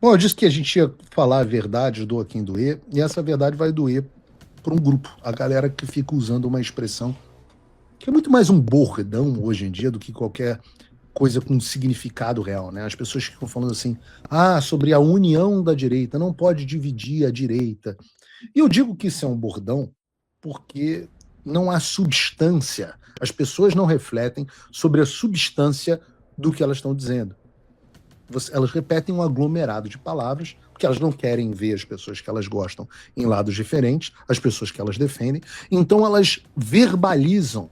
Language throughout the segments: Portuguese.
Bom, eu disse que a gente ia falar a verdade, doa quem doer, e essa verdade vai doer para um grupo, a galera que fica usando uma expressão que é muito mais um bordão hoje em dia do que qualquer coisa com significado real, né? As pessoas ficam falando assim, sobre a união da direita, não pode dividir a direita. E eu digo que isso é um bordão porque não há substância. As pessoas não refletem sobre a substância do que elas estão dizendo. Elas repetem um aglomerado de palavras, porque elas não querem ver as pessoas que elas gostam em lados diferentes, as pessoas que elas defendem. Então elas verbalizam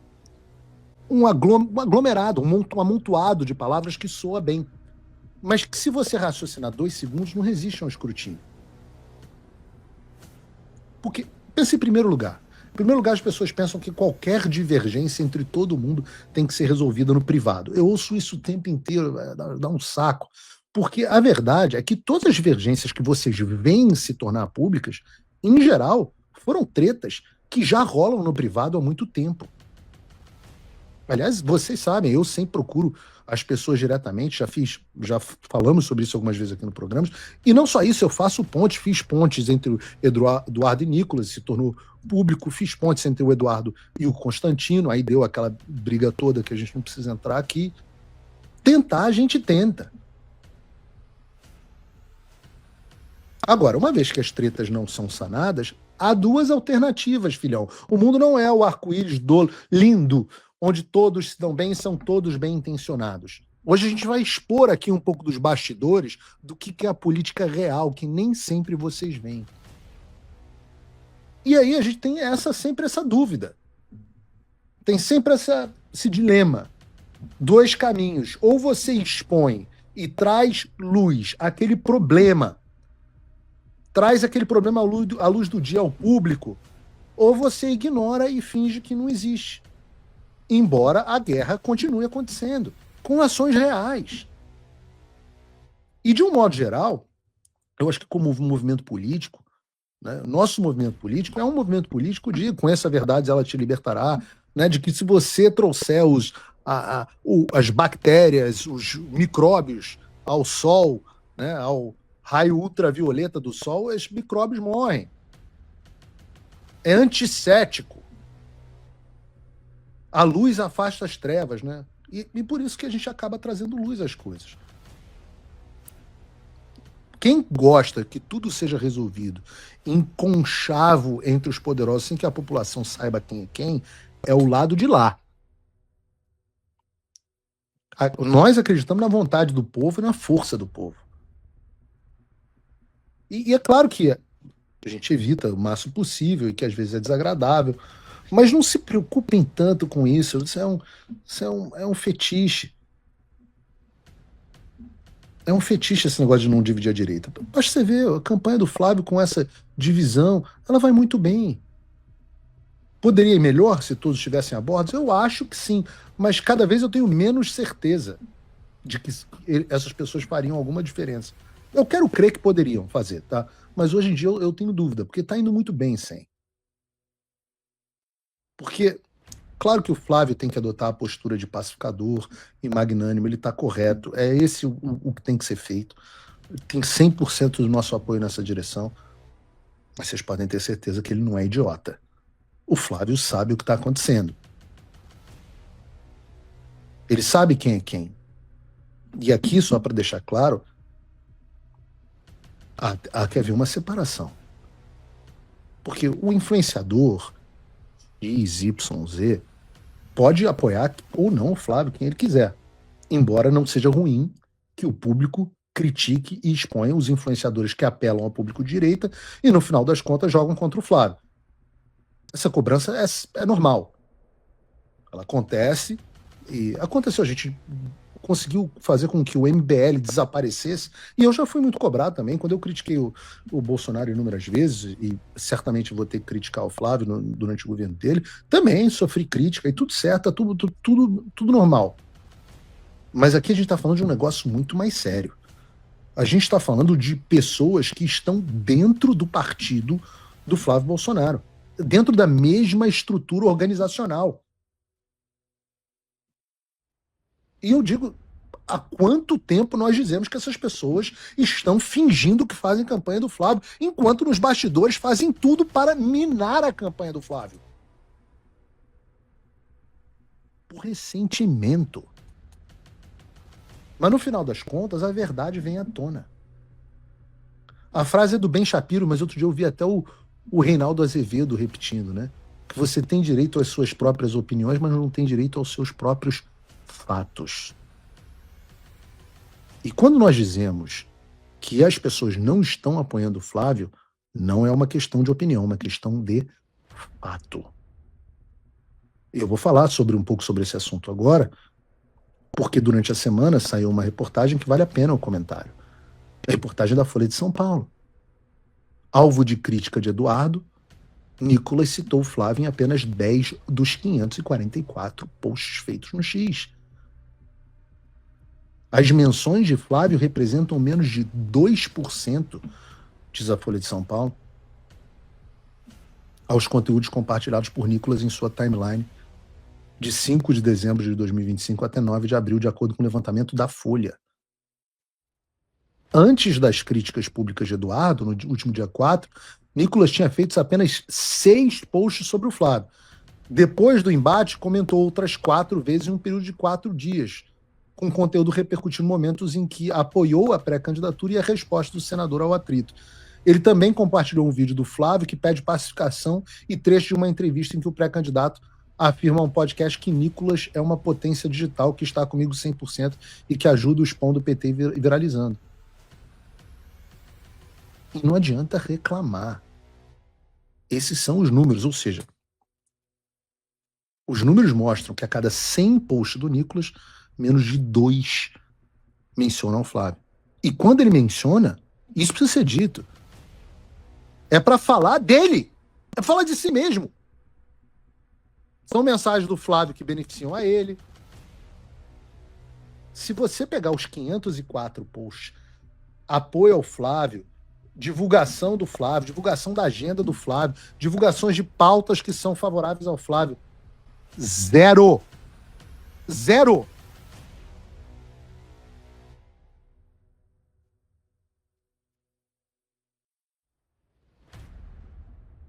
um aglomerado, um amontoado de palavras que soa bem. Mas que, se você raciocinar 2 segundos, não resiste ao escrutínio. Porque, pensa em primeiro lugar. Em primeiro lugar, as pessoas pensam que qualquer divergência entre todo mundo tem que ser resolvida no privado. Eu ouço isso o tempo inteiro, dá um saco. Porque a verdade é que todas as divergências que vocês veem se tornar públicas, em geral, foram tretas que já rolam no privado há muito tempo. Aliás, vocês sabem, eu sempre procuro as pessoas diretamente, já falamos sobre isso algumas vezes aqui no programa, e não só isso, eu faço pontes, fiz pontes entre o Eduardo e Nicolas, se tornou público, fiz pontes entre o Eduardo e o Constantino, aí deu aquela briga toda que a gente não precisa entrar aqui. Tentar, a gente tenta. Agora, uma vez que as tretas não são sanadas, há 2 alternativas, filhão. O mundo não é o arco-íris lindo, onde todos se dão bem e são todos bem intencionados. Hoje a gente vai expor aqui um pouco dos bastidores do que é a política real, que nem sempre vocês veem. E aí a gente tem sempre essa dúvida. Tem sempre esse dilema. 2 caminhos. Ou você expõe e traz luz àquele problema, traz aquele problema à luz do dia ao público, ou você ignora e finge que não existe. Embora a guerra continue acontecendo, com ações reais. E, de um modo geral, eu acho que como movimento político, né, nosso movimento político é um movimento político de conheça a verdade, ela te libertará, né, de que se você trouxer as bactérias, os micróbios ao sol, né, ao raio ultravioleta do sol, esses micróbios morrem. É antissético. A luz afasta as trevas, né? E por isso que a gente acaba trazendo luz às coisas. Quem gosta que tudo seja resolvido em conchavo entre os poderosos, sem que a população saiba quem é quem, é o lado de lá. Nós acreditamos na vontade do povo e na força do povo. E é claro que a gente evita o máximo possível e que às vezes é desagradável, mas não se preocupem tanto com isso. Isso é um fetiche. É um fetiche esse negócio de não dividir a direita. Basta você ver a campanha do Flávio com essa divisão, ela vai muito bem. Poderia ir melhor se todos estivessem a bordo? Eu acho que sim, mas cada vez eu tenho menos certeza de que essas pessoas fariam alguma diferença. Eu quero crer que poderiam fazer, tá? Mas hoje em dia eu tenho dúvida, porque tá indo muito bem sem. Porque, claro que o Flávio tem que adotar a postura de pacificador e magnânimo, ele tá correto, é esse o que tem que ser feito. Tem 100% do nosso apoio nessa direção, mas vocês podem ter certeza que ele não é idiota. O Flávio sabe o que está acontecendo. Ele sabe quem é quem. E aqui, só para deixar claro, há que haver uma separação. Porque o influenciador X, Y, Z pode apoiar ou não o Flávio, quem ele quiser. Embora não seja ruim que o público critique e exponha os influenciadores que apelam ao público de direita e, no final das contas, jogam contra o Flávio. Essa cobrança é normal. Ela acontece e aconteceu. A gente conseguiu fazer com que o MBL desaparecesse, e eu já fui muito cobrado também, quando eu critiquei o Bolsonaro inúmeras vezes, e certamente vou ter que criticar o Flávio durante o governo dele, também sofri crítica, e tudo certo, tudo normal. Mas aqui a gente está falando de um negócio muito mais sério. A gente está falando de pessoas que estão dentro do partido do Flávio Bolsonaro, dentro da mesma estrutura organizacional. E eu digo, há quanto tempo nós dizemos que essas pessoas estão fingindo que fazem campanha do Flávio, enquanto nos bastidores fazem tudo para minar a campanha do Flávio? Por ressentimento. Mas no final das contas, a verdade vem à tona. A frase é do Ben Shapiro, mas outro dia eu vi até o Reinaldo Azevedo repetindo, né? Que você tem direito às suas próprias opiniões, mas não tem direito aos seus próprios fatos. E quando nós dizemos que as pessoas não estão apoiando o Flávio, não é uma questão de opinião, é uma questão de fato. Eu vou falar um pouco sobre esse assunto agora, porque durante a semana saiu uma reportagem que vale a pena o comentário. A reportagem da Folha de São Paulo. Alvo de crítica de Eduardo, Nicolas citou o Flávio em apenas 10 dos 544 posts feitos no X. As menções de Flávio representam menos de 2%, diz a Folha de São Paulo, aos conteúdos compartilhados por Nicolas em sua timeline de 5 de dezembro de 2025 até 9 de abril, de acordo com o levantamento da Folha. Antes das críticas públicas de Eduardo, no último dia 4, Nicolas tinha feito apenas 6 posts sobre o Flávio. Depois do embate, comentou outras 4 vezes em um período de 4 dias, com conteúdo repercutindo momentos em que apoiou a pré-candidatura e a resposta do senador ao atrito. Ele também compartilhou um vídeo do Flávio que pede pacificação e trecho de uma entrevista em que o pré-candidato afirma a um podcast que Nicolas é uma potência digital que está comigo 100% e que ajuda o SPON do PT viralizando. E não adianta reclamar. Esses são os números, ou seja, os números mostram que a cada 100 posts do Nicolas, menos de 2 mencionam o Flávio. E quando ele menciona, isso precisa ser dito. É para falar dele. É falar de si mesmo. São mensagens do Flávio que beneficiam a ele. Se você pegar os 504 posts, apoio ao Flávio, divulgação do Flávio, divulgação da agenda do Flávio, divulgações de pautas que são favoráveis ao Flávio, zero. Zero.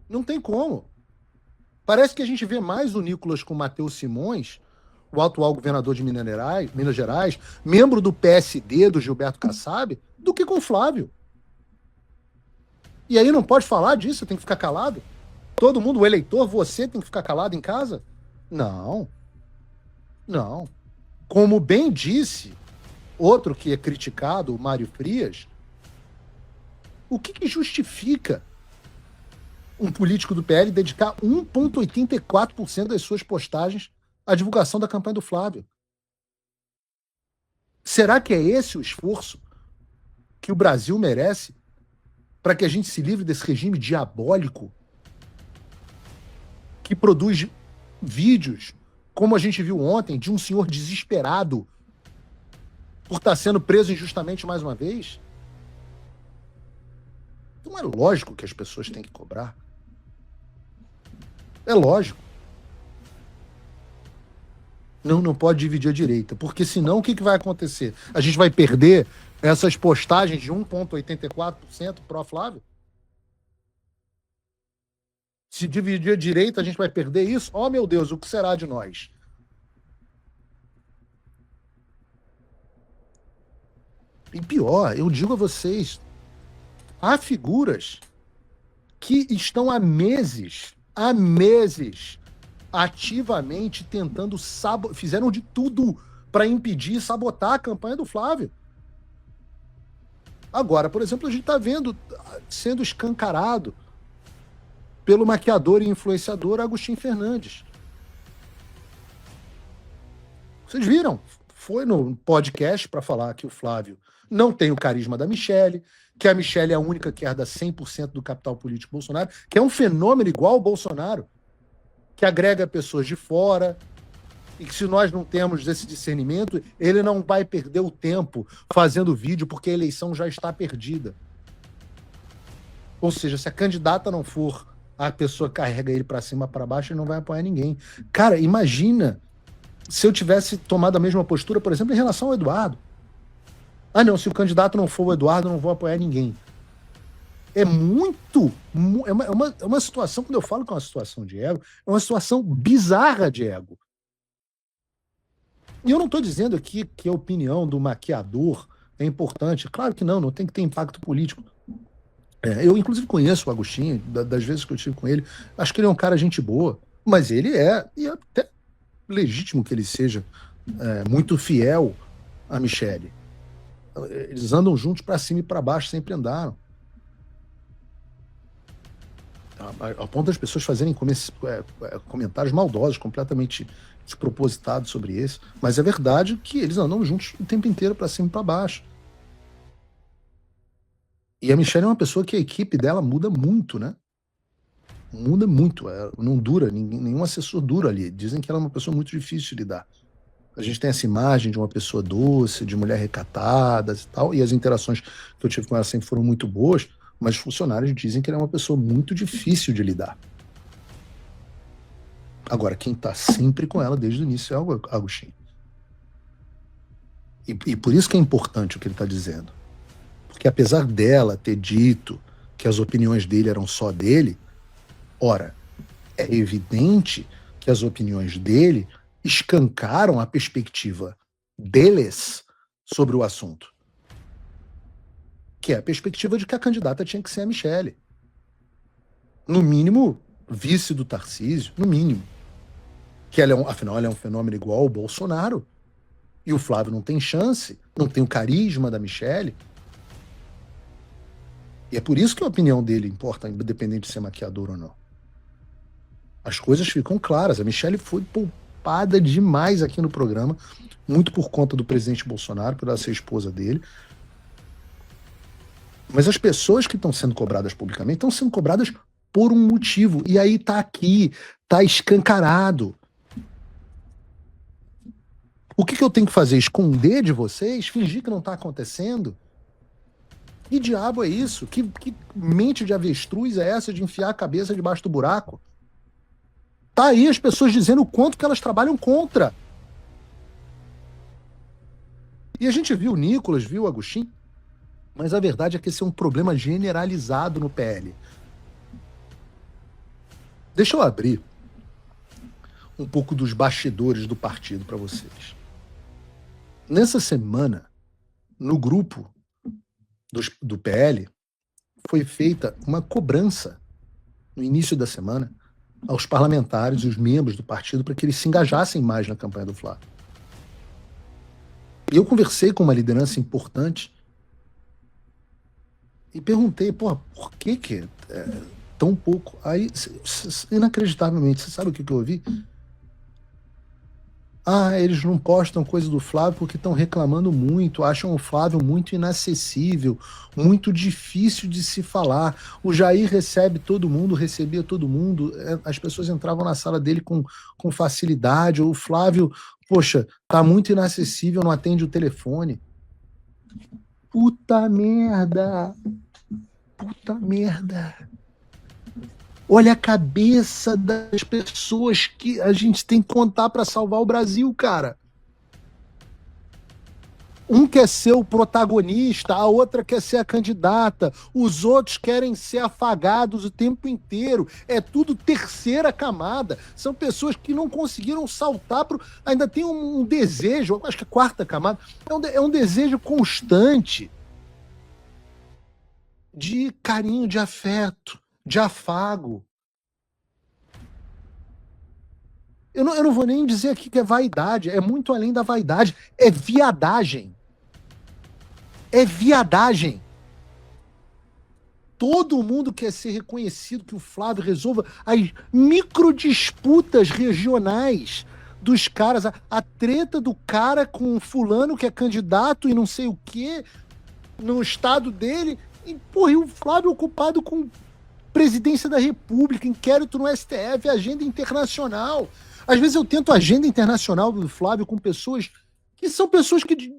Não tem como. Parece que a gente vê mais o Nicolas com o Matheus Simões, o atual governador de Minas Gerais, membro do PSD, do Gilberto Kassab, do que com o Flávio. E aí não pode falar disso, tem que ficar calado? Todo mundo, o eleitor, você tem que ficar calado em casa? Não. Não. Como bem disse outro que é criticado, o Mário Frias, o que justifica um político do PL dedicar 1,84% das suas postagens à divulgação da campanha do Flávio? Será que é esse o esforço que o Brasil merece para que a gente se livre desse regime diabólico que produz vídeos, como a gente viu ontem, de um senhor desesperado por estar sendo preso injustamente mais uma vez? Então é lógico que as pessoas têm que cobrar. É lógico. Não pode dividir a direita, porque senão o que vai acontecer? A gente vai perder essas postagens de 1,84% pró-Flávio? Se dividir a direita, a gente vai perder isso? Oh, meu Deus, o que será de nós? E pior, eu digo a vocês, há figuras que estão há meses, ativamente tentando fizeram de tudo para impedir e sabotar a campanha do Flávio. Agora, por exemplo, a gente está vendo sendo escancarado pelo maquiador e influenciador Agostinho Fernandes. Vocês viram? Foi no podcast para falar que o Flávio não tem o carisma da Michelle, que a Michelle é a única que herda 100% do capital político Bolsonaro, que é um fenômeno igual ao Bolsonaro, que agrega pessoas de fora, e que se nós não temos esse discernimento, ele não vai perder o tempo fazendo vídeo, porque a eleição já está perdida. Ou seja, se a candidata não for, a pessoa carrega ele para cima, para baixo, e não vai apoiar ninguém. Cara, imagina se eu tivesse tomado a mesma postura, por exemplo, em relação ao Eduardo. Ah, não, se o candidato não for o Eduardo, eu não vou apoiar ninguém. É muito. É uma situação, quando eu falo que é uma situação de ego, é uma situação bizarra de ego. E eu não estou dizendo aqui que a opinião do maquiador é importante. Claro que não tem que ter impacto político. Eu, inclusive, conheço o Agostinho, das vezes que eu estive com ele. Acho que ele é um cara gente boa. Mas ele e é até legítimo que ele seja muito fiel a Michele. Eles andam juntos para cima e para baixo, sempre andaram. A ponto das pessoas fazerem comentários maldosos, completamente despropositados sobre isso. Mas é verdade que eles andam juntos o tempo inteiro para cima e para baixo. E a Michelle é uma pessoa que a equipe dela muda muito, né? Muda muito. Não dura, nenhum assessor dura ali. Dizem que ela é uma pessoa muito difícil de lidar. A gente tem essa imagem de uma pessoa doce, de mulher recatada e tal, e as interações que eu tive com ela sempre foram muito boas, mas os funcionários dizem que ela é uma pessoa muito difícil de lidar. Agora, quem tá sempre com ela desde o início é o Agostinho. E por isso que é importante o que ele tá dizendo. Porque apesar dela ter dito que as opiniões dele eram só dele, ora, é evidente que as opiniões dele escancaram a perspectiva deles sobre o assunto. Que é a perspectiva de que a candidata tinha que ser a Michele. No mínimo, vice do Tarcísio, no mínimo. Que afinal, ela é um fenômeno igual ao Bolsonaro. E o Flávio não tem chance, não tem o carisma da Michele. E é por isso que a opinião dele importa, independente de ser maquiador ou não. As coisas ficam claras. A Michele foi poupada demais aqui no programa, muito por conta do presidente Bolsonaro, por ela ser esposa dele. Mas as pessoas que estão sendo cobradas publicamente estão sendo cobradas por um motivo. E aí tá aqui, tá escancarado. O que eu tenho que fazer? Esconder de vocês? Fingir que não tá acontecendo? Que diabo é isso? Que mente de avestruz é essa de enfiar a cabeça debaixo do buraco? Tá aí as pessoas dizendo o quanto que elas trabalham contra. E a gente viu o Nicolas, viu o Agostinho, mas a verdade é que esse é um problema generalizado no PL. Deixa eu abrir um pouco dos bastidores do partido para vocês. Nessa semana, no grupo do PL, foi feita uma cobrança no início da semana aos parlamentares e os membros do partido para que eles se engajassem mais na campanha do Flávio. E eu conversei com uma liderança importante e perguntei, por que tão pouco? Aí, inacreditavelmente, você sabe o que eu ouvi? Eles não postam coisa do Flávio porque estão reclamando muito, acham o Flávio muito inacessível, muito difícil de se falar. O Jair recebia todo mundo, as pessoas entravam na sala dele com facilidade. O Flávio, poxa, tá muito inacessível, não atende o telefone. Puta merda! Puta merda! Olha a cabeça das pessoas que a gente tem que contar para salvar o Brasil, cara. Um quer ser o protagonista, a outra quer ser a candidata, os outros querem ser afagados o tempo inteiro. É tudo terceira camada. São pessoas que não conseguiram saltar pro. Ainda tem um desejo, acho que é quarta camada, é um desejo constante de carinho, de afeto, de afago. Eu não vou nem dizer aqui que é vaidade, é muito além da vaidade, é viadagem. É viadagem. Todo mundo quer ser reconhecido, que o Flávio resolva as microdisputas regionais dos caras, a treta do cara com o fulano que é candidato e não sei o quê, no estado dele, e o Flávio ocupado com presidência da República, inquérito no STF, agenda internacional. Às vezes eu tento agenda internacional do Flávio com pessoas que são pessoas que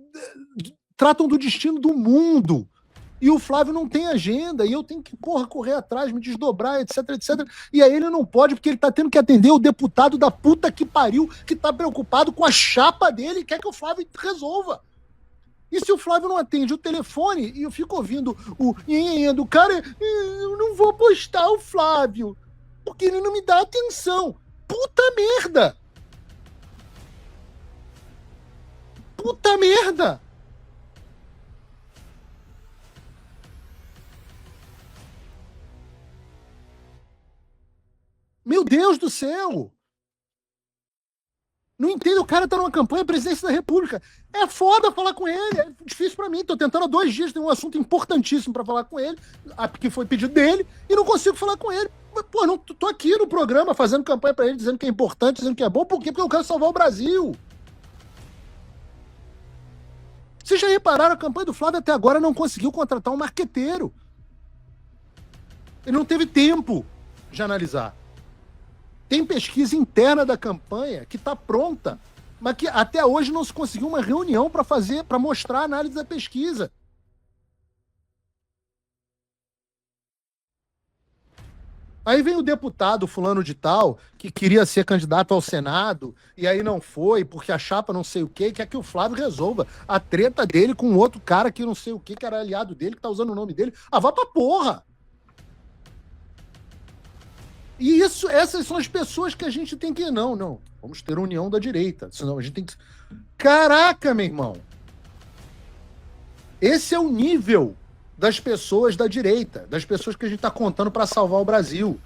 tratam do destino do mundo. E o Flávio não tem agenda, e eu tenho que correr atrás, me desdobrar, etc, etc. E aí ele não pode, porque ele tá tendo que atender o deputado da puta que pariu, que tá preocupado com a chapa dele e quer que o Flávio resolva. E se o Flávio não atende o telefone e eu fico ouvindo o nhenhenhen do cara, eu não vou postar o Flávio, porque ele não me dá atenção. Puta merda! Puta merda! Meu Deus do céu! Não entendo, o cara tá numa campanha presidência da República. É foda falar com ele, é difícil pra mim. Tô tentando há 2 dias, tem um assunto importantíssimo pra falar com ele, que foi pedido dele, e não consigo falar com ele. Mas, pô, não, tô aqui no programa fazendo campanha pra ele, dizendo que é importante, dizendo que é bom. Por quê? Porque eu quero salvar o Brasil. Vocês já repararam, a campanha do Flávio até agora não conseguiu contratar um marqueteiro. Ele não teve tempo de analisar. Tem pesquisa interna da campanha que está pronta, mas que até hoje não se conseguiu uma reunião para mostrar a análise da pesquisa. Aí vem o deputado fulano de tal, que queria ser candidato ao Senado, e aí não foi, porque a chapa não sei o quê, quer que o Flávio resolva a treta dele com outro cara que não sei o quê, que era aliado dele, que tá usando o nome dele. Ah, vá pra porra! E essas são as pessoas que a gente tem que... Não. Vamos ter a união da direita. Senão a gente tem que... Caraca, meu irmão! Esse é o nível das pessoas da direita, das pessoas que a gente está contando para salvar o Brasil.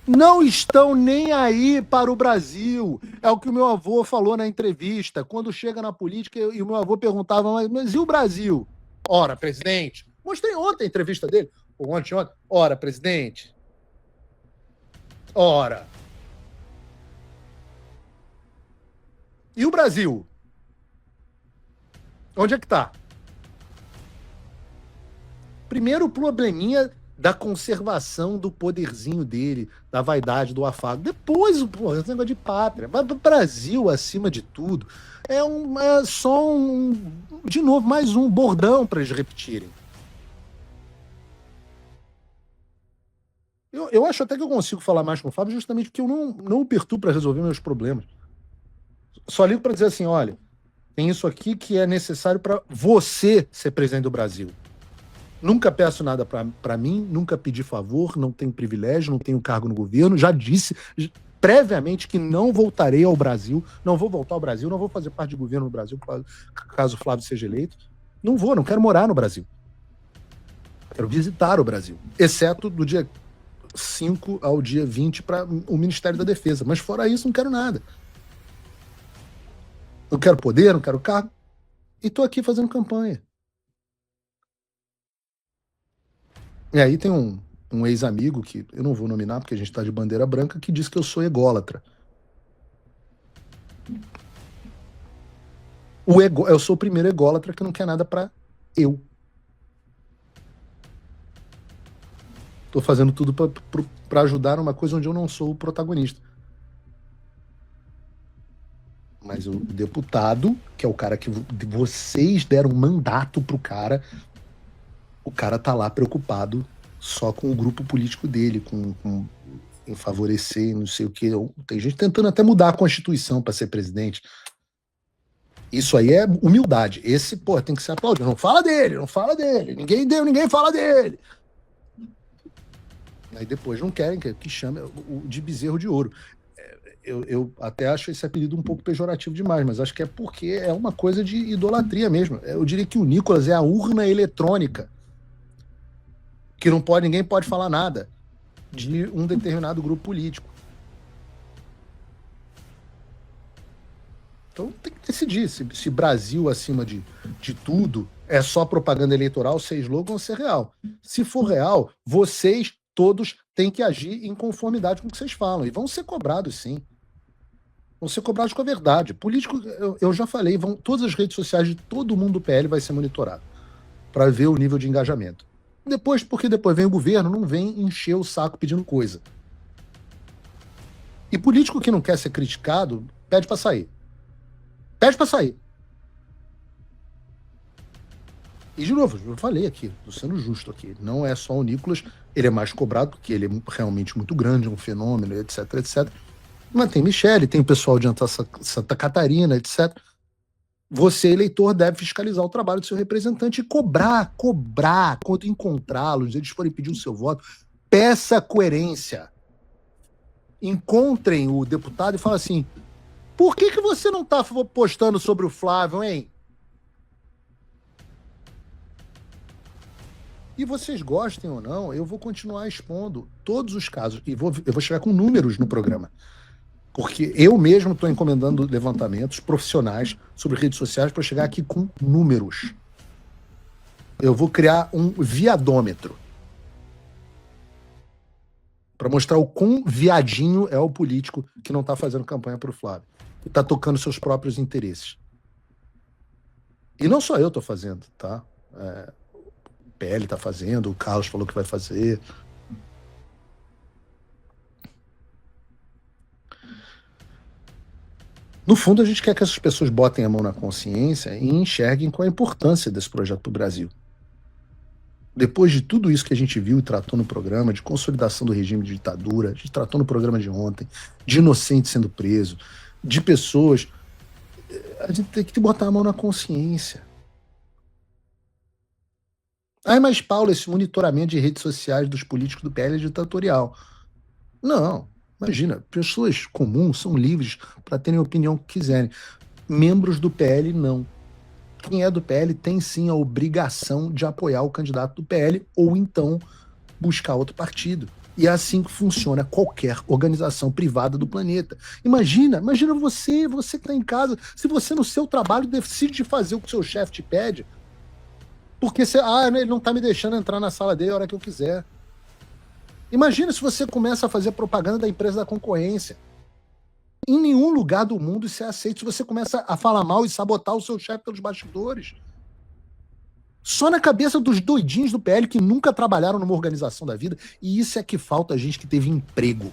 Não estão nem aí para o Brasil. É o que o meu avô falou na entrevista. Quando chega na política e o meu avô perguntava, mas e o Brasil? Ora, presidente. Mostrei ontem a entrevista dele. Ontem. Ora, presidente. Ora. E o Brasil? Onde é que está? Primeiro, o probleminha da conservação do poderzinho dele, da vaidade, do afago. Depois, esse negócio de pátria. Mas o Brasil, acima de tudo, é só de novo, mais um bordão para eles repetirem. Eu acho até que eu consigo falar mais com o Fábio justamente porque eu não o perturbo para resolver meus problemas. Só ligo para dizer assim, olha, tem isso aqui que é necessário para você ser presidente do Brasil. Nunca peço nada para mim, nunca pedi favor, não tenho privilégio, não tenho cargo no governo. Já disse previamente que não voltarei ao Brasil, não vou voltar ao Brasil, não vou fazer parte de governo no Brasil, caso o Flávio seja eleito. Não quero morar no Brasil. Quero visitar o Brasil, exceto do dia 5 ao dia 20 para o Ministério da Defesa. Mas fora isso, não quero nada. Não quero poder, não quero cargo. E estou aqui fazendo campanha. E aí tem um ex-amigo, que eu não vou nominar porque a gente está de bandeira branca, que diz que eu sou ególatra. Eu sou o primeiro ególatra que não quer nada para eu. Tô fazendo tudo para ajudar numa coisa onde eu não sou o protagonista. Mas o deputado, que é o cara que vocês deram mandato pro cara, o cara tá lá preocupado só com o grupo político dele, em favorecer, não sei o que. Tem gente tentando até mudar a Constituição para ser presidente. Isso aí é humildade. Esse, pô, tem que ser aplaudido. Não fala dele. Ninguém fala dele. Aí depois não querem que chame de bezerro de ouro. Eu até acho esse apelido um pouco pejorativo demais, mas acho que é porque é uma coisa de idolatria mesmo. Eu diria que o Nicolas é a urna eletrônica, que ninguém pode falar nada de um determinado grupo político. Então tem que decidir se Brasil acima de tudo é só propaganda eleitoral, ser slogan ou ser real. Se for real, vocês todos têm que agir em conformidade com o que vocês falam. E vão ser cobrados, sim. Vão ser cobrados com a verdade. Político, eu já falei, todas as redes sociais de todo mundo do PL vai ser monitorado para ver o nível de engajamento. Porque depois vem o governo, não vem encher o saco pedindo coisa. E político que não quer ser criticado, pede para sair. Pede para sair. E, de novo, eu falei aqui, tô sendo justo aqui, não é só o Nicolas, ele é mais cobrado, porque ele é realmente muito grande, um fenômeno, etc. Mas tem Michele, tem o pessoal de Santa Catarina, etc. Você, eleitor, deve fiscalizar o trabalho do seu representante e cobrar quando encontrá-los, eles forem pedir o seu voto. Peça coerência. Encontrem o deputado e falem assim: por que você não está postando sobre o Flávio, hein? E vocês gostem ou não, eu vou continuar expondo todos os casos. E eu vou chegar com números no programa. Porque eu mesmo estou encomendando levantamentos profissionais sobre redes sociais para chegar aqui com números. Eu vou criar um viadômetro para mostrar o quão viadinho é o político que não está fazendo campanha para o Flávio, que está tocando seus próprios interesses. E não só eu estou fazendo, tá? O PL está fazendo, o Carlos falou que vai fazer. No fundo, a gente quer que essas pessoas botem a mão na consciência e enxerguem qual a importância desse projeto para o Brasil. Depois de tudo isso que a gente viu e tratou no programa, de consolidação do regime de ditadura, a gente tratou no programa de ontem, de inocente sendo preso, de pessoas, a gente tem que botar a mão na consciência. Mas Paulo, esse monitoramento de redes sociais dos políticos do PL é ditatorial. Não, imagina, pessoas comuns são livres para terem a opinião que quiserem. Membros do PL, não. Quem é do PL tem sim a obrigação de apoiar o candidato do PL ou então buscar outro partido. E é assim que funciona qualquer organização privada do planeta. Imagina você que está em casa, se você no seu trabalho decide fazer o que o seu chefe te pede, porque ele não está me deixando entrar na sala dele a hora que eu quiser. Imagina se você começa a fazer propaganda da empresa da concorrência. Em nenhum lugar do mundo isso é aceito se você começa a falar mal e sabotar o seu chefe pelos bastidores. Só na cabeça dos doidinhos do PL que nunca trabalharam numa organização da vida. E isso é que falta gente que teve emprego.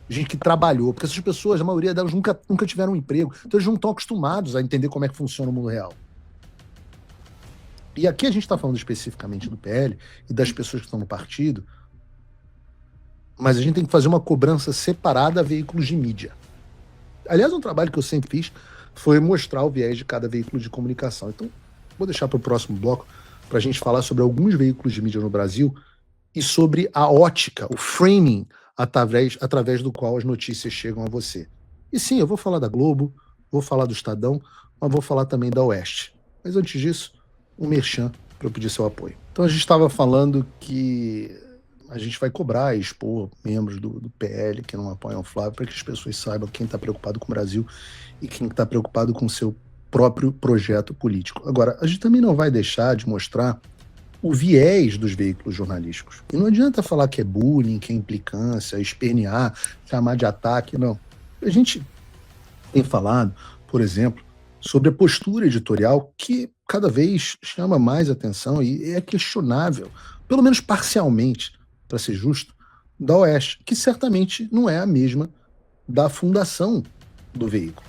Gente que trabalhou. Porque essas pessoas, a maioria delas, nunca tiveram um emprego. Então eles não estão acostumados a entender como é que funciona o mundo real. E aqui a gente está falando especificamente do PL e das pessoas que estão no partido. Mas a gente tem que fazer uma cobrança separada a veículos de mídia. Aliás, um trabalho que eu sempre fiz foi mostrar o viés de cada veículo de comunicação. Então, vou deixar para o próximo bloco para a gente falar sobre alguns veículos de mídia no Brasil e sobre a ótica, o framing através do qual as notícias chegam a você. E sim, eu vou falar da Globo, vou falar do Estadão, mas vou falar também da Oeste. Mas antes disso, um merchan para eu pedir seu apoio. Então a gente estava falando que a gente vai cobrar e expor membros do PL que não apoiam o Flávio para que as pessoas saibam quem está preocupado com o Brasil e quem está preocupado com o seu próprio projeto político. Agora, a gente também não vai deixar de mostrar o viés dos veículos jornalísticos. E não adianta falar que é bullying, que é implicância, espernear, chamar de ataque, não. A gente tem falado, por exemplo, sobre a postura editorial que cada vez chama mais atenção e é questionável, pelo menos parcialmente, para ser justo, da Oeste, que certamente não é a mesma da fundação do veículo.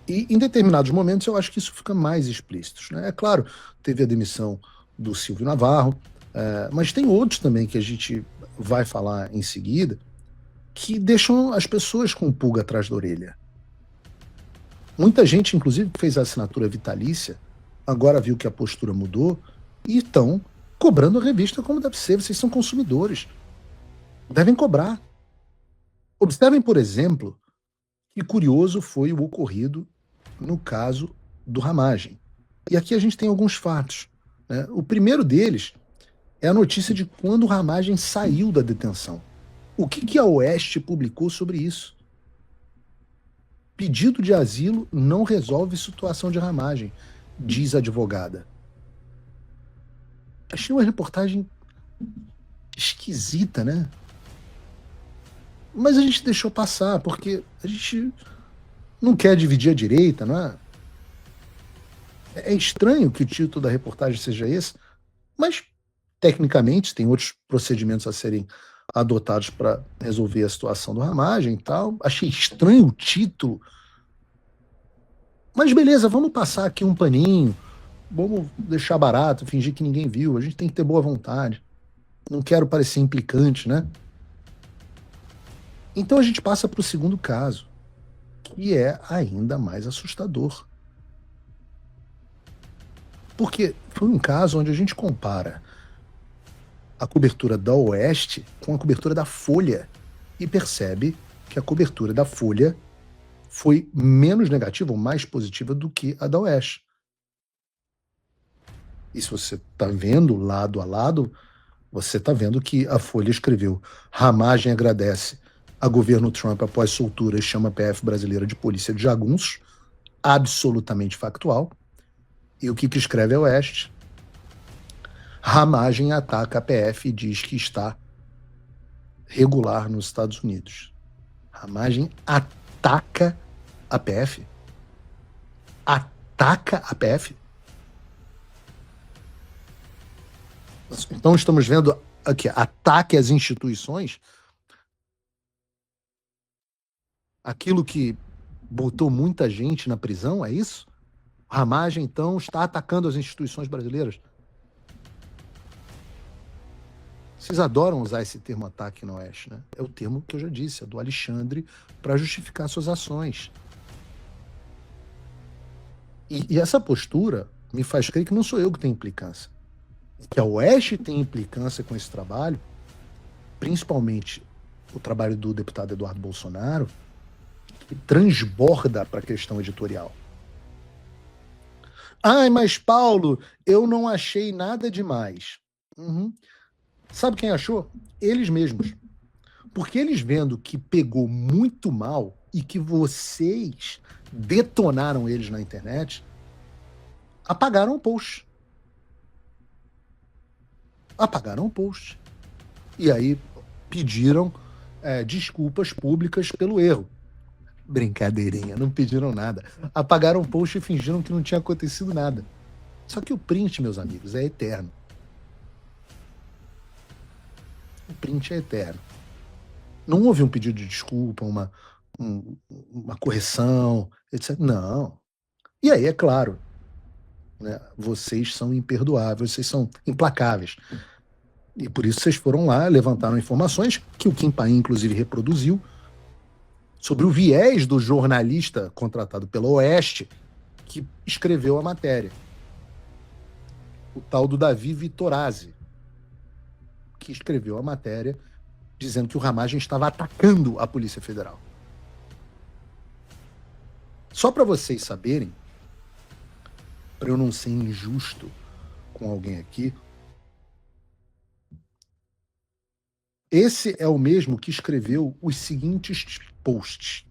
E em determinados momentos eu acho que isso fica mais explícito. Né? É claro, teve a demissão do Silvio Navarro, mas tem outros também que a gente vai falar em seguida que deixam as pessoas com pulga atrás da orelha. Muita gente, inclusive, que fez a assinatura vitalícia, agora viu que a postura mudou e estão cobrando a revista como deve ser. Vocês são consumidores. Devem cobrar. Observem, por exemplo, que curioso foi o ocorrido no caso do Ramagem. E aqui a gente tem alguns fatos. Né? O primeiro deles é a notícia de quando o Ramagem saiu da detenção. O que a Oeste publicou sobre isso? Pedido de asilo não resolve situação de Ramagem, diz a advogada. Achei uma reportagem esquisita, né? Mas a gente deixou passar, porque a gente não quer dividir a direita, não é? É estranho que o título da reportagem seja esse, mas, tecnicamente, tem outros procedimentos a serem adotados para resolver a situação do Ramagem e tal. Achei estranho o título. Mas beleza, vamos passar aqui um paninho, vamos deixar barato, fingir que ninguém viu, a gente tem que ter boa vontade. Não quero parecer implicante, né? Então a gente passa para o segundo caso, que é ainda mais assustador. Porque foi um caso onde a gente compara a cobertura da Oeste com a cobertura da Folha e percebe que a cobertura da Folha foi menos negativa ou mais positiva do que a da Oeste. E se você está vendo lado a lado, você está vendo que a Folha escreveu: Ramagem agradece a governo Trump após soltura e chama a PF brasileira de polícia de jagunços, absolutamente factual. E o que escreve a Oeste? Ramagem ataca a PF e diz que está regular nos Estados Unidos. Ramagem ataca a PF? Ataca a PF? Então estamos vendo aqui ataque às instituições, aquilo que botou muita gente na prisão, é isso? Ramagem, então, está atacando as instituições brasileiras. Vocês adoram usar esse termo ataque no Oeste, né? É o termo que eu já disse, é do Alexandre, para justificar suas ações. E essa postura me faz crer que não sou eu que tenho implicância. Que a Oeste tem implicância com esse trabalho, principalmente o trabalho do deputado Eduardo Bolsonaro, que transborda para a questão editorial. Ai, mas Paulo, eu não achei nada demais. Sabe quem achou? Eles mesmos. Porque eles vendo que pegou muito mal e que vocês detonaram eles na internet, apagaram o post. Apagaram o post. E aí pediram desculpas públicas pelo erro. Brincadeirinha, não pediram nada. Apagaram o post e fingiram que não tinha acontecido nada. Só que o print, meus amigos, é eterno. O print é eterno. Não houve um pedido de desculpa, uma correção, etc. Não. E aí, é claro, né, vocês são imperdoáveis, vocês são implacáveis. E por isso vocês foram lá, levantaram informações que o Kim Paim, inclusive, reproduziu sobre o viés do jornalista contratado pela Oeste que escreveu a matéria. O tal do Davi Vitorazzi, que escreveu a matéria dizendo que o Ramagem estava atacando a Polícia Federal. Só para vocês saberem, para eu não ser injusto com alguém aqui, esse é o mesmo que escreveu os seguintes posts.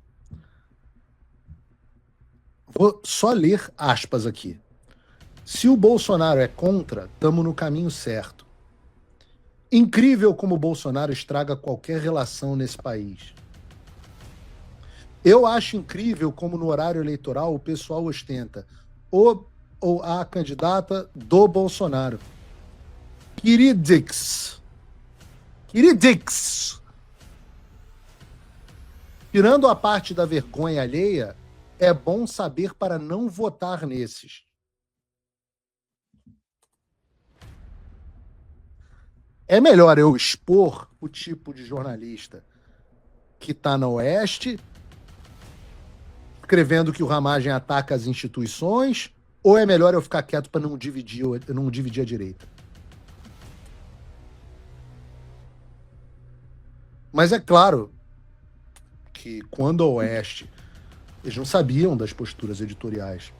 Vou só ler aspas aqui. Se o Bolsonaro é contra, estamos no caminho certo. Incrível como o Bolsonaro estraga qualquer relação nesse país. Eu acho incrível como no horário eleitoral o pessoal ostenta ou a candidata do Bolsonaro. Queridix. Tirando a parte da vergonha alheia, é bom saber para não votar nesses. É melhor eu expor o tipo de jornalista que está na Oeste, escrevendo que o Ramagem ataca as instituições, ou é melhor eu ficar quieto para não dividir a direita? Mas é claro que quando a Oeste, eles não sabiam das posturas editoriais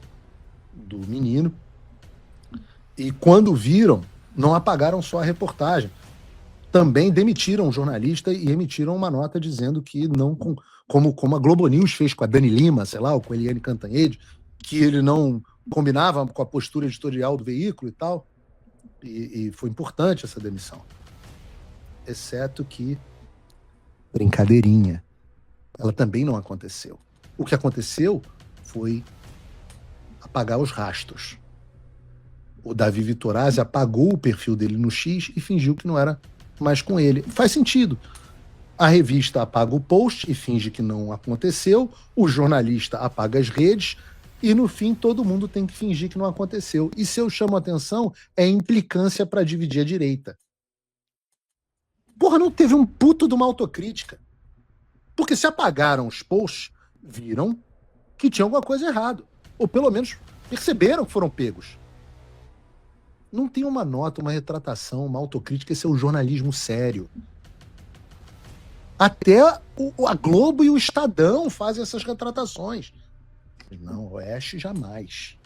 do menino, e quando viram, não apagaram só a reportagem, também demitiram o jornalista e emitiram uma nota dizendo que não, como a Globo News fez com a Dani Lima, sei lá, ou com a Eliane Cantanhede, que ele não combinava com a postura editorial do veículo e tal, e foi importante essa demissão. Exceto que, brincadeirinha, ela também não aconteceu. O que aconteceu foi apagar os rastros. O Davi Vitorazzi apagou o perfil dele no X e fingiu que não era mais com ele. Faz sentido. A revista apaga o post e finge que não aconteceu, o jornalista apaga as redes e, no fim, todo mundo tem que fingir que não aconteceu. E se eu chamo a atenção, é implicância para dividir a direita. Porra, não teve um puto de uma autocrítica. Porque se apagaram os posts, viram que tinha alguma coisa errada. Ou pelo menos perceberam que foram pegos. Não tem uma nota, uma retratação, uma autocrítica. Esse é o jornalismo sério. Até a Globo e o Estadão fazem essas retratações. Não, o Oeste jamais.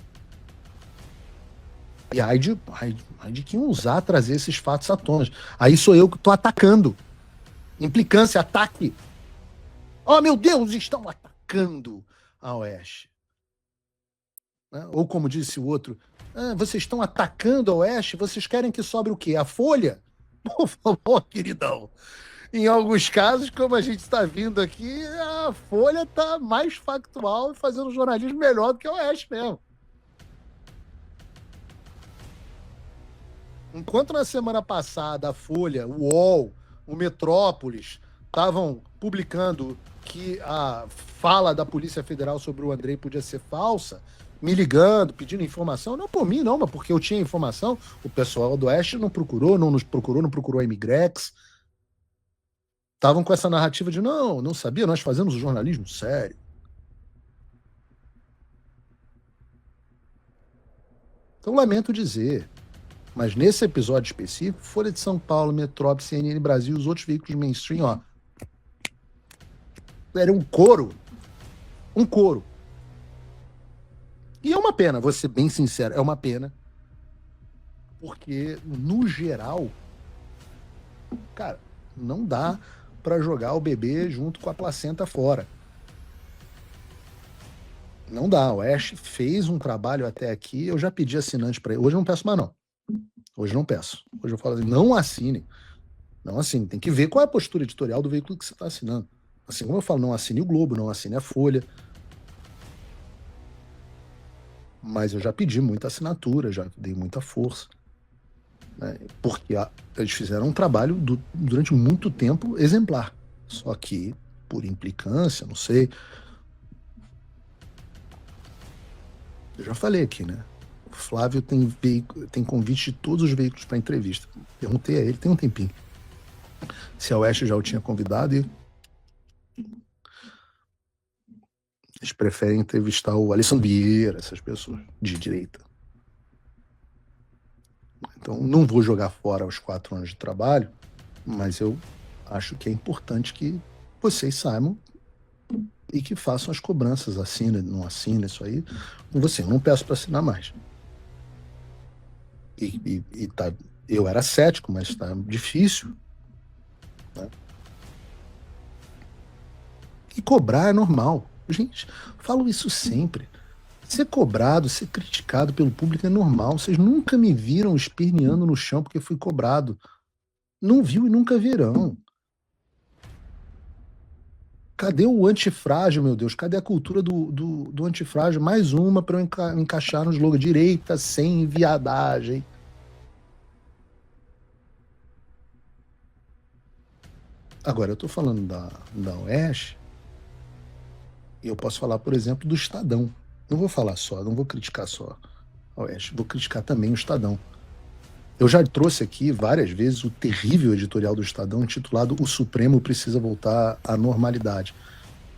E ai de quem ousar trazer esses fatos à tona. Aí sou eu que estou atacando. Implicância, ataque. Oh, meu Deus, estão atacando a Oeste. Ou como disse o outro, vocês estão atacando a Oeste, vocês querem que sobre o quê? A Folha? Por favor, queridão. Em alguns casos, como a gente está vindo aqui, a Folha está mais factual e fazendo jornalismo melhor do que a Oeste mesmo. Enquanto na semana passada a Folha, o UOL, o Metrópolis estavam publicando que a fala da Polícia Federal sobre o Andrei podia ser falsa, me ligando, pedindo informação, não por mim não, mas porque eu tinha informação, o pessoal do Oeste não procurou, não procurou a Imigrex, estavam com essa narrativa de não sabia, nós fazemos o jornalismo sério. Então lamento dizer, mas nesse episódio específico, Folha de São Paulo, Metrópole, CNN Brasil, os outros veículos mainstream, ó, era um coro. Um coro. E é uma pena, vou ser bem sincero, é uma pena. Porque, no geral, cara, não dá para jogar o bebê junto com a placenta fora. Não dá. O Ash fez um trabalho até aqui, eu já pedi assinante para ele. Hoje eu não peço mais, não. Hoje não peço. Hoje eu falo assim, não assine. Não assine. Tem que ver qual é a postura editorial do veículo que você está assinando. Assim como eu falo, não assine o Globo, não assine a Folha. Mas eu já pedi muita assinatura, já dei muita força. Né? Porque eles fizeram um trabalho durante muito tempo exemplar. Só que, por implicância, não sei. Eu já falei aqui, né? O Flávio tem convite de todos os veículos para entrevista. Perguntei a ele, tem um tempinho, se a Oeste já o tinha convidado e eles preferem entrevistar o Alessandro Vieira, essas pessoas de direita. Então, não vou jogar fora os 4 anos de trabalho, mas eu acho que é importante que vocês saibam e que façam as cobranças, assina, não assina, isso aí. Eu não peço para assinar mais. E tá, eu era cético, mas está difícil. Né? E cobrar é normal. Gente, falo isso sempre. Ser cobrado, ser criticado pelo público é normal. Vocês nunca me viram esperneando no chão porque fui cobrado. Não viu e nunca verão. Cadê o antifrágil, meu Deus? Cadê a cultura do antifrágil? Mais uma para eu encaixar no slogan. Direita sem viadagem. Agora, eu estou falando da Oeste, e eu posso falar, por exemplo, do Estadão. Não vou falar só, não vou criticar só a Oeste, vou criticar também o Estadão. Eu já trouxe aqui várias vezes o terrível editorial do Estadão intitulado O Supremo Precisa Voltar à Normalidade.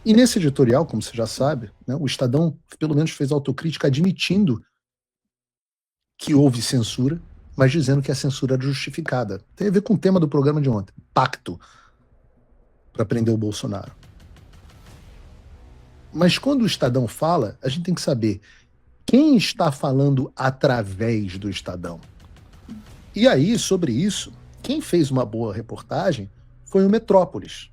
E nesse editorial, como você já sabe, né, o Estadão pelo menos fez autocrítica admitindo que houve censura, mas dizendo que a censura era justificada. Tem a ver com o tema do programa de ontem, pacto para prender o Bolsonaro. Mas quando o Estadão fala, a gente tem que saber quem está falando através do Estadão. E aí, sobre isso, quem fez uma boa reportagem foi o Metrópolis.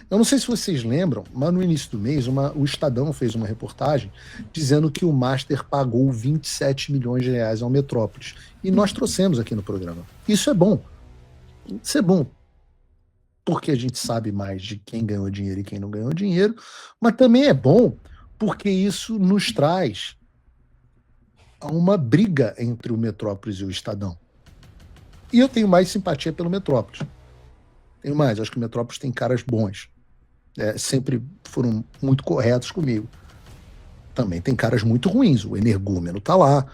Eu não sei se vocês lembram, mas no início do mês o Estadão fez uma reportagem dizendo que o Master pagou 27 milhões de reais ao Metrópolis. E nós trouxemos aqui no programa. Isso é bom. Isso é bom. Porque a gente sabe mais de quem ganhou dinheiro e quem não ganhou dinheiro, mas também é bom porque isso nos traz a uma briga entre o Metrópolis e o Estadão. E eu tenho mais simpatia pelo Metrópolis. Tenho mais, acho que o Metrópolis tem caras bons. Sempre foram muito corretos comigo. Também tem caras muito ruins. O Energúmeno tá lá,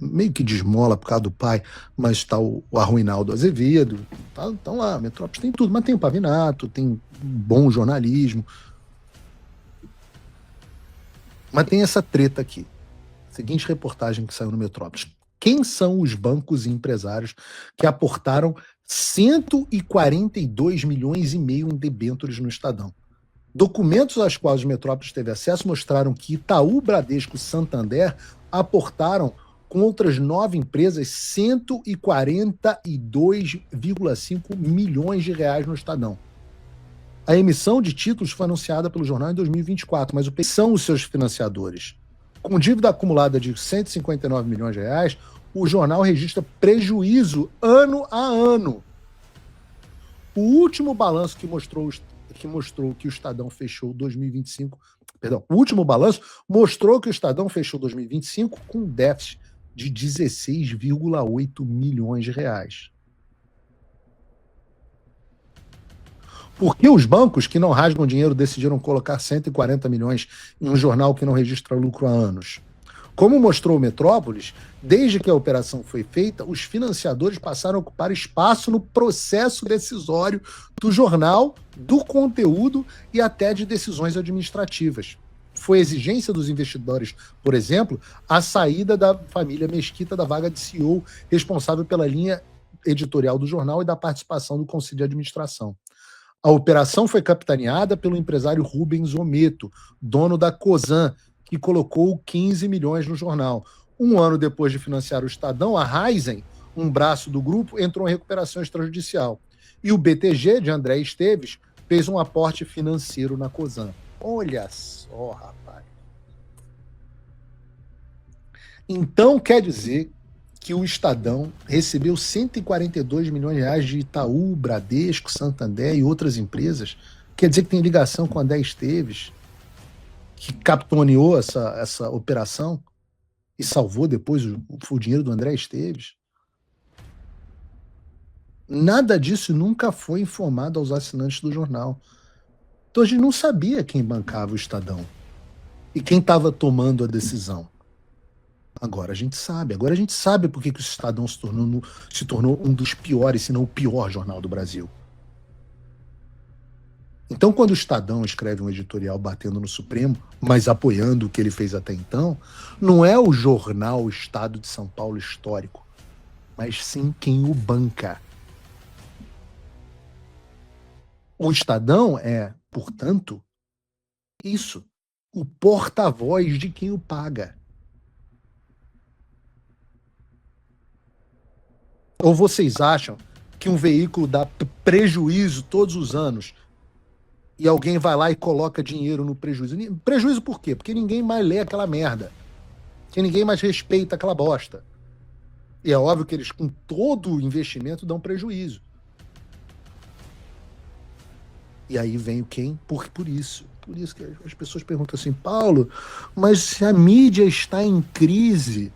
meio que de esmola por causa do pai, mas tá o Arruinaldo Azevedo, estão lá, a Metrópolis tem tudo, mas tem o Pavinato, tem bom jornalismo. Mas tem essa treta aqui. Seguinte reportagem que saiu no Metrópolis. Quem são os bancos e empresários que aportaram 142 milhões e meio em debêntures no Estadão? Documentos aos quais o Metrópolis teve acesso mostraram que Itaú, Bradesco e Santander aportaram com outras 9 empresas 142,5 milhões de reais no Estadão. A emissão de títulos foi anunciada pelo jornal em 2024, mas o que são os seus financiadores? Com dívida acumulada de 159 milhões de reais, o jornal registra prejuízo ano a ano. O último balanço que mostrou que o Estadão fechou 2025, o último balanço mostrou que o Estadão fechou 2025 com um déficit de 16,8 milhões de reais. Por que os bancos que não rasgam dinheiro decidiram colocar 140 milhões em um jornal que não registra lucro há anos? Como mostrou o Metrópolis, desde que a operação foi feita, os financiadores passaram a ocupar espaço no processo decisório do jornal, do conteúdo e até de decisões administrativas. Foi exigência dos investidores, por exemplo, a saída da família Mesquita da vaga de CEO, responsável pela linha editorial do jornal e da participação do Conselho de Administração. A operação foi capitaneada pelo empresário Rubens Ometo, dono da Cosan, que colocou 15 milhões no jornal. Um ano depois de financiar o Estadão, a Raizen, um braço do grupo, entrou em recuperação extrajudicial. E o BTG, de André Esteves, fez um aporte financeiro na Cosan. Olha só, rapaz. Então quer dizer que o Estadão recebeu 142 milhões de reais de Itaú, Bradesco, Santander e outras empresas. Quer dizer que tem ligação com André Esteves, que capitaneou essa operação e salvou depois o dinheiro do André Esteves. Nada disso nunca foi informado aos assinantes do jornal. Então a gente não sabia quem bancava o Estadão e quem estava tomando a decisão. Agora a gente sabe. Agora a gente sabe por que o Estadão se tornou um dos piores, se não o pior jornal do Brasil. Então, quando o Estadão escreve um editorial batendo no Supremo, mas apoiando o que ele fez até então, não é o jornal Estado de São Paulo histórico, mas sim quem o banca. O Estadão é, portanto, isso, o porta-voz de quem o paga. Ou vocês acham que um veículo dá prejuízo todos os anos e alguém vai lá e coloca dinheiro no prejuízo? Prejuízo por quê? Porque ninguém mais lê aquela merda. Que ninguém mais respeita aquela bosta. E é óbvio que eles, com todo o investimento, dão prejuízo. E aí vem quem? Por isso. Por isso que as pessoas perguntam assim, Paulo, mas se a mídia está em crise,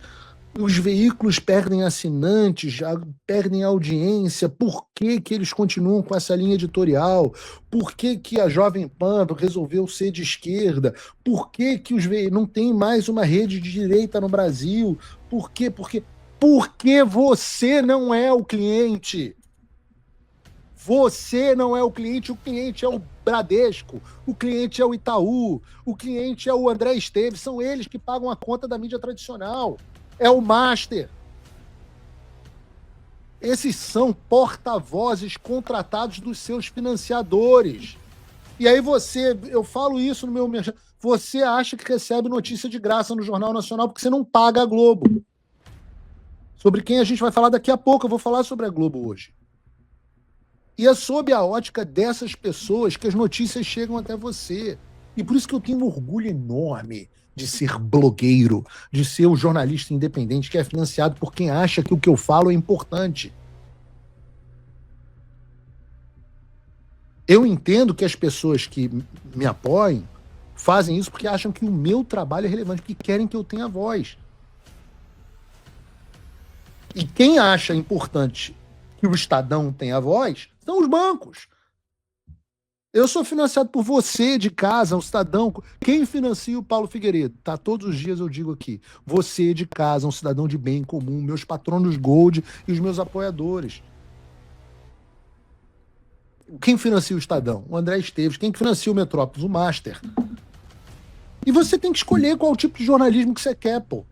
os veículos perdem assinantes, perdem audiência, por que que eles continuam com essa linha editorial? Por que que a Jovem Pan resolveu ser de esquerda? Por que que não tem mais uma rede de direita no Brasil? Por quê? Porque você não é o cliente. Você não é o cliente é o Bradesco, o cliente é o Itaú, o cliente é o André Esteves, são eles que pagam a conta da mídia tradicional. É o Master. Esses são porta-vozes contratados dos seus financiadores. E aí eu falo isso no meu... Você acha que recebe notícia de graça no Jornal Nacional porque você não paga a Globo. Sobre quem a gente vai falar daqui a pouco, eu vou falar sobre a Globo hoje. E é sob a ótica dessas pessoas que as notícias chegam até você. E por isso que eu tenho um orgulho enorme de ser blogueiro, de ser o jornalista independente que é financiado por quem acha que o que eu falo é importante. Eu entendo que as pessoas que me apoiam fazem isso porque acham que o meu trabalho é relevante, porque querem que eu tenha voz. E quem acha importante que o Estadão tenha voz são os bancos. Eu sou financiado por você de casa, o cidadão. Quem financia o Paulo Figueiredo? Tá, todos os dias eu digo aqui. Você de casa, um cidadão de bem comum, meus patronos Gold e os meus apoiadores. Quem financia o Estadão? O André Esteves. Quem financia o Metrópolis? O Master. E você tem que escolher qual tipo de jornalismo que você quer, pô.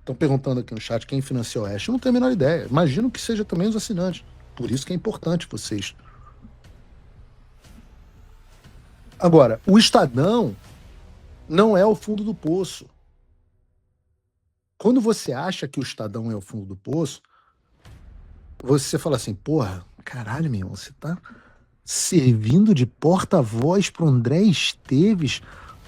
Estão perguntando aqui no chat quem financia o Oeste. Eu não tenho a menor ideia. Imagino que seja também os assinantes. Por isso que é importante vocês. Agora, o Estadão não é o fundo do poço. Quando você acha que o Estadão é o fundo do poço, você fala assim, porra, caralho, meu irmão, você tá servindo de porta-voz pro André Esteves,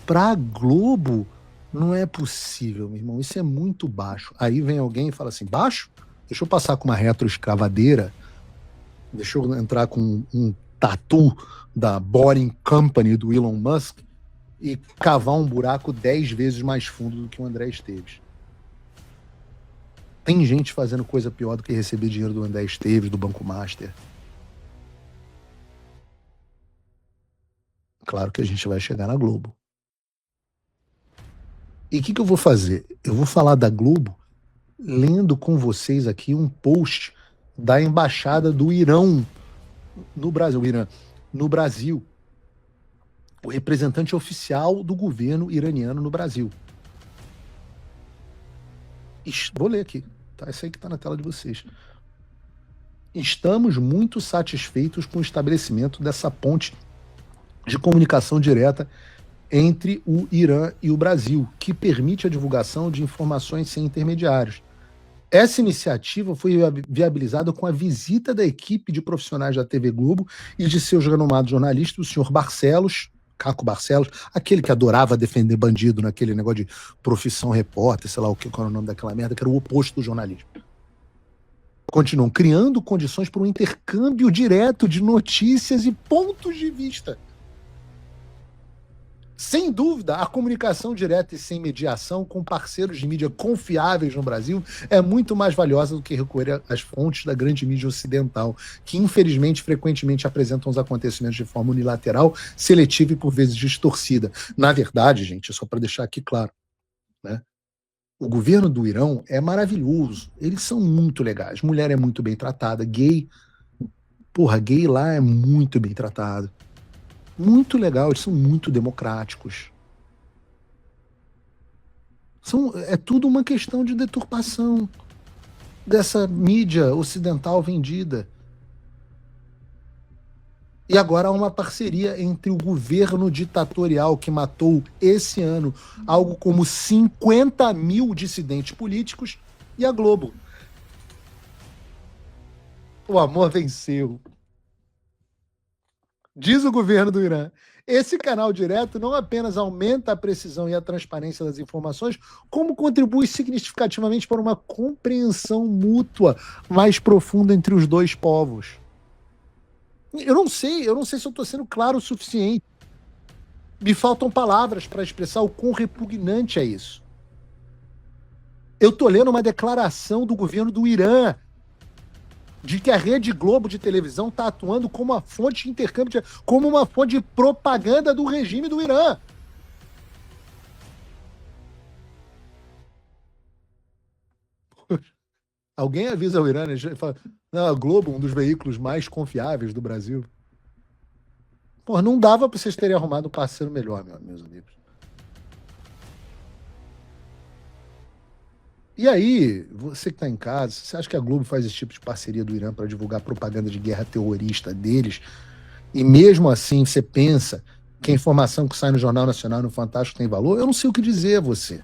pra Globo? Não é possível, meu irmão, isso é muito baixo. Aí vem alguém e fala assim, baixo? Deixa eu passar com uma retroescavadeira, deixa eu entrar com um tatu da Boring Company do Elon Musk e cavar um buraco 10 vezes mais fundo do que o André Esteves. Tem gente fazendo coisa pior do que receber dinheiro do André Esteves, do Banco Master. Claro que a gente vai chegar na Globo. E o que eu vou fazer? Eu vou falar da Globo lendo com vocês aqui um post da Embaixada do Irão no Brasil. Irã, no Brasil. O representante oficial do governo iraniano no Brasil. Vou ler aqui. Tá? Esse aí que está na tela de vocês. Estamos muito satisfeitos com o estabelecimento dessa ponte de comunicação direta entre o Irã e o Brasil, que permite a divulgação de informações sem intermediários. Essa iniciativa foi viabilizada com a visita da equipe de profissionais da TV Globo e de seus renomados jornalistas, o senhor Barcelos, Caco Barcelos, aquele que adorava defender bandido naquele negócio de profissão repórter, sei lá o que era o nome daquela merda, que era o oposto do jornalismo. Continuam criando condições para um intercâmbio direto de notícias e pontos de vista. Sem dúvida, a comunicação direta e sem mediação com parceiros de mídia confiáveis no Brasil é muito mais valiosa do que recorrer às fontes da grande mídia ocidental, que infelizmente frequentemente apresentam os acontecimentos de forma unilateral, seletiva e por vezes distorcida. Na verdade, gente, só para deixar aqui claro, né? O governo do Irão é maravilhoso, eles são muito legais, mulher é muito bem tratada, gay lá é muito bem tratado. Muito legal, eles são muito democráticos. É tudo uma questão de deturpação dessa mídia ocidental vendida. E agora há uma parceria entre o governo ditatorial que matou esse ano algo como 50 mil dissidentes políticos e a Globo. O amor venceu. Diz o governo do Irã. Esse canal direto não apenas aumenta a precisão e a transparência das informações, como contribui significativamente para uma compreensão mútua mais profunda entre os dois povos. Eu não sei se eu estou sendo claro o suficiente. Me faltam palavras para expressar o quão repugnante é isso. Eu estou lendo uma declaração do governo do Irã de que a Rede Globo de televisão está atuando como uma fonte de intercâmbio, como uma fonte de propaganda do regime do Irã. Alguém avisa o Irã, né? Fala, não, a Globo, um dos veículos mais confiáveis do Brasil. Pô, não dava para vocês terem arrumado um parceiro melhor, meus amigos. E aí, você que está em casa, você acha que a Globo faz esse tipo de parceria do Irã para divulgar propaganda de guerra terrorista deles? E mesmo assim, você pensa que a informação que sai no Jornal Nacional e no Fantástico tem valor? Eu não sei o que dizer a você.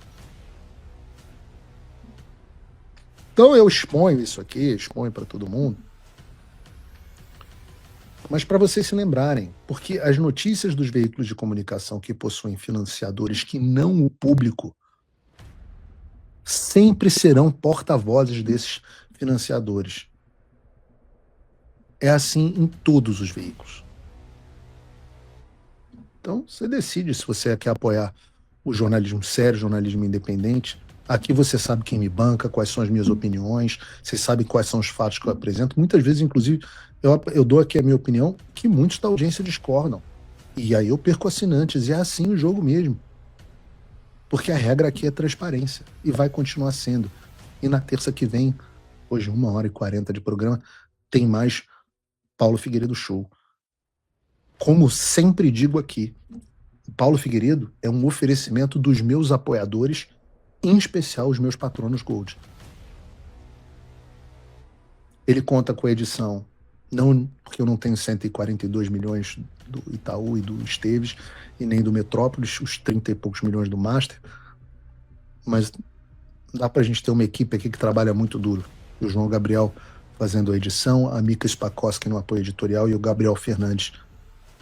Então eu exponho isso aqui, exponho para todo mundo. Mas para vocês se lembrarem, porque as notícias dos veículos de comunicação que possuem financiadores que não o público sempre serão porta-vozes desses financiadores. É assim em todos os veículos. Então, você decide se você quer apoiar o jornalismo sério, o jornalismo independente. Aqui você sabe quem me banca, quais são as minhas opiniões, vocês sabem quais são os fatos que eu apresento. Muitas vezes, inclusive, eu dou aqui a minha opinião, que muitos da audiência discordam. E aí eu perco assinantes, e é assim o jogo mesmo. Porque a regra aqui é transparência, e vai continuar sendo. E na terça que vem, hoje 1h40 de programa, tem mais Paulo Figueiredo Show. Como sempre digo aqui, o Paulo Figueiredo é um oferecimento dos meus apoiadores em especial os meus patronos Gold. Ele conta com a edição, não porque eu não tenho 142 milhões do Itaú e do Esteves, e nem do Metrópolis, os 30 e poucos milhões do Master, mas dá pra gente ter uma equipe aqui que trabalha muito duro. O João Gabriel fazendo a edição, a Mika Spakoski no apoio editorial e o Gabriel Fernandes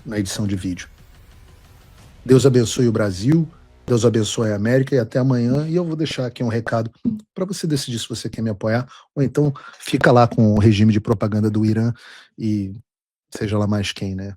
na edição de vídeo. Deus abençoe o Brasil, Deus abençoe a América e até amanhã. E eu vou deixar aqui um recado para você decidir se você quer me apoiar ou então fica lá com o regime de propaganda do Irã e seja lá mais quem, né?